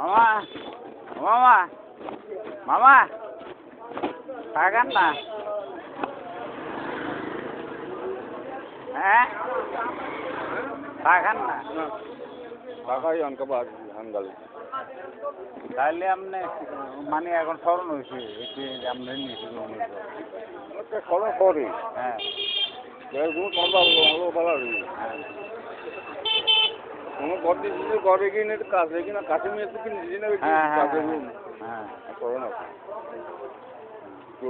মামা মামা মামা থাকেন না হ্যাঁ থাকেন না টাকাই অনকা বাদ হাঙ্গাল তাহলে আপনি মানে এখন স্মরণ হয়েছে একটু আপনি নিয়েছি খবর করে হ্যাঁ কোনো ভালো হ্যাঁ কোনো করতে দিলে করে কি না কাছে কিনা কাছে মেয়ে তো কিনে দিদি না হ্যাঁ কাছে হ্যাঁ করো না তো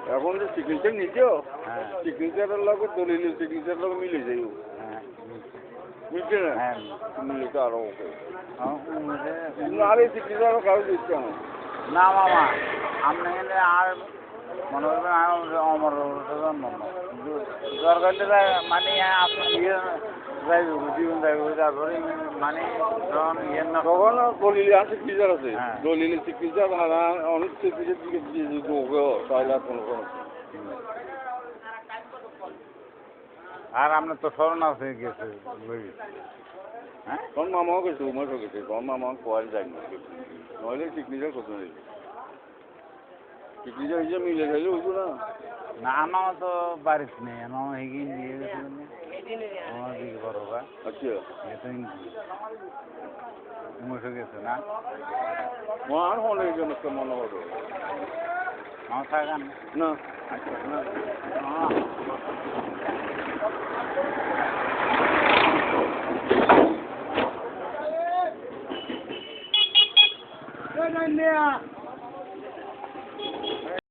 এখন যে সিগনেচার নিচ্ছ হ্যাঁ সিগনেচারের লগে দলিল সিগনেচারের লগে মিলে যাই হ্যাঁ বুঝছে না হ্যাঁ মিলে তো আরো ওকে না আর এই সিগনেচারও কারো দিচ্ছে না মামা আপনি এখানে আর মনে করবেন আমার জন্ম দরকার মানে আপনি ইয়ে যাইব জীবন যাইব তারপরে মানে যখন ইয়ে না তখন দলিলে আছে সিগনেচার আছে হ্যাঁ। দলিলে সিগনেচার হারা অনেক সিগনেচার দিকে দিয়ে ওকে তাহলে আর কোনো আর আপনার তো স্মরণ আছে গেছে হ্যাঁ তোর মামাও গেছে উমারও গেছে তোর মামা কোয়াল যায়নি নইলে সিগনেচার করতে নেই সিগনেচার হিসেবে মিলে গেলে ওইগুলো না না আমার তো বাড়িতে নেই আমার এগিয়ে দিয়ে গেছে আমার দিকে বড় বা আচ্ছা এতো মুসে গেছে না আর হলে জন্য মনে হলো আমার থাকেন না না